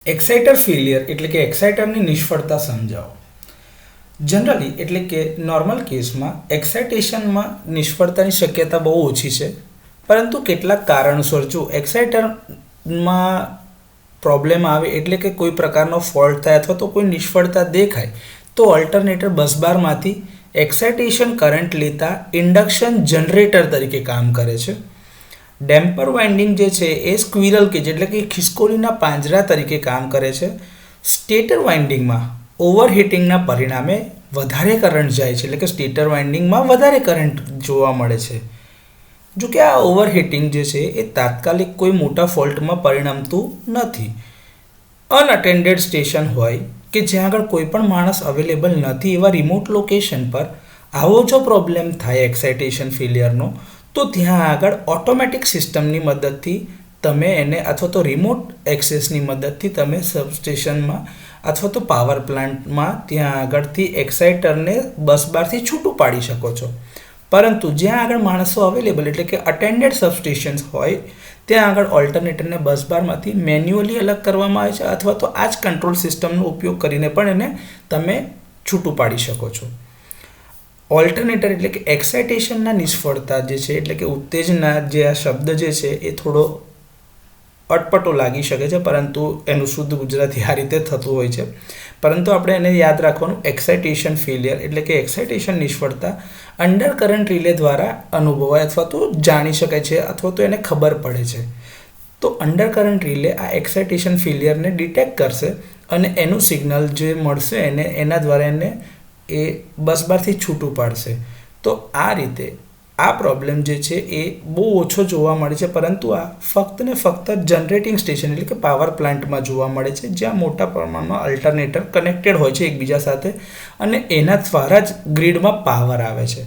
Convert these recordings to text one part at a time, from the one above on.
Exciter failure એટલે કે એક્સાઇટરની નિષ્ફળતા સમજાવો. જનરલી એટલે કે નોર્મલ કેસમાં એક્સાઇટેશનમાં નિષ્ફળતાની શક્યતા બહુ ઓછી છે, પરંતુ કેટલાક કારણોસર જો એક્સાઇટરમાં પ્રોબ્લેમ આવે એટલે કે કોઈ પ્રકારનો ફોલ્ટ થાય અથવા તો કોઈ નિષ્ફળતા દેખાય તો ઓલ્ટરનેટર બસબારમાંથી એક્સાઇટેશન કરંટ લેતા ઇન્ડક્શન જનરેટર તરીકે કામ કરે છે. ડેમ્પર વાઇન્ડિંગ જે છે એ સ્ક્વિરલ કેજ એટલે કે ખિસકોલીના પાંજરા તરીકે કામ કરે છે. સ્ટેટર વાઇન્ડિંગમાં ઓવરહીટિંગના પરિણામે વધારે કરંટ જાય છે, એટલે કે સ્ટેટર વાઇન્ડિંગમાં વધારે કરંટ જોવા મળે છે. જો કે આ ઓવરહીટિંગ જે છે એ તાત્કાલિક કોઈ મોટા ફોલ્ટમાં પરિણમતું નથી. અનઅટેન્ડેડ સ્ટેશન હોય કે જ્યાં આગળ કોઈ પણ માણસ અવેલેબલ નથી એવા રિમોટ લોકેશન પર આવો જો પ્રોબ્લેમ થાય એક્સાઇટેશન ફેલિયરનો, તો ત્યાં આગળ ઓટોમેટિક સિસ્ટમની મદદથી તમે એને અથવા તો રિમોટ એક્સેસની મદદથી તમે સબસ્ટેશનમાં અથવા તો પાવર પ્લાન્ટમાં ત્યાં આગળથી એક્સાઇટરને બસબારથી છૂટું પાડી શકો છો. પરંતુ જ્યાં આગળ માણસો અવેલેબલ એટલે કે અટેન્ડેડ સબસ્ટેશન્સ હોય ત્યાં આગળ ઓલ્ટરનેટરને બસબારમાંથી મેન્યુઅલી અલગ કરવામાં આવે છે અથવા તો આ જ કંટ્રોલ સિસ્ટમનો ઉપયોગ કરીને પણ એને તમે છૂટું પાડી શકો છો. ઓલ્ટરનેટર એટલે કે એક્સાઇટેશનના નિષ્ફળતા જે છે એટલે કે ઉત્તેજના જે આ શબ્દ જે છે એ થોડો અટપટો લાગી શકે છે, પરંતુ એનું શુદ્ધ ગુજરાતી આ રીતે થતું હોય છે. પરંતુ આપણે એને યાદ રાખવાનું, એક્સાઇટેશન ફેલિયર એટલે કે એક્સાઇટેશન નિષ્ફળતા અંડર કરંટ રિલે દ્વારા અનુભવાય અથવા તો જાણી શકાય છે અથવા તો એને ખબર પડે છે. તો અંડર કરંટ રિલે આ એક્સાઇટેશન ફેલિયરને ડિટેક્ટ કરશે અને એનું સિગ્નલ જે મળશે એને એના દ્વારા એને એ બસબારથી છૂટું પાડશે. તો આ રીતે આ પ્રોબ્લેમ જે છે એ બહુ ઓછો જોવા મળે છે, પરંતુ આ ફક્ત ને ફક્ત જનરેટિંગ સ્ટેશન એટલે કે પાવર પ્લાન્ટમાં જોવા મળે છે, જ્યાં મોટા પ્રમાણમાં અલ્ટરનેટર કનેક્ટેડ હોય છે એકબીજા સાથે અને એના દ્વારા જ ગ્રીડમાં પાવર આવે છે.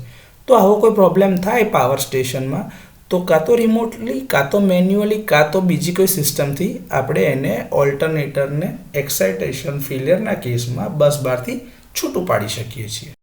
તો આવો કોઈ પ્રોબ્લેમ થાય પાવર સ્ટેશનમાં તો કાં તો રિમોટલી, કાં તો મેન્યુઅલી, કાં તો બીજી કોઈ સિસ્ટમથી આપણે એને ઓલ્ટરનેટરને એક્સાઇટેશન ફેલિયરના કેસમાં બસબારથી છૂટું પાડી શકીએ છીએ.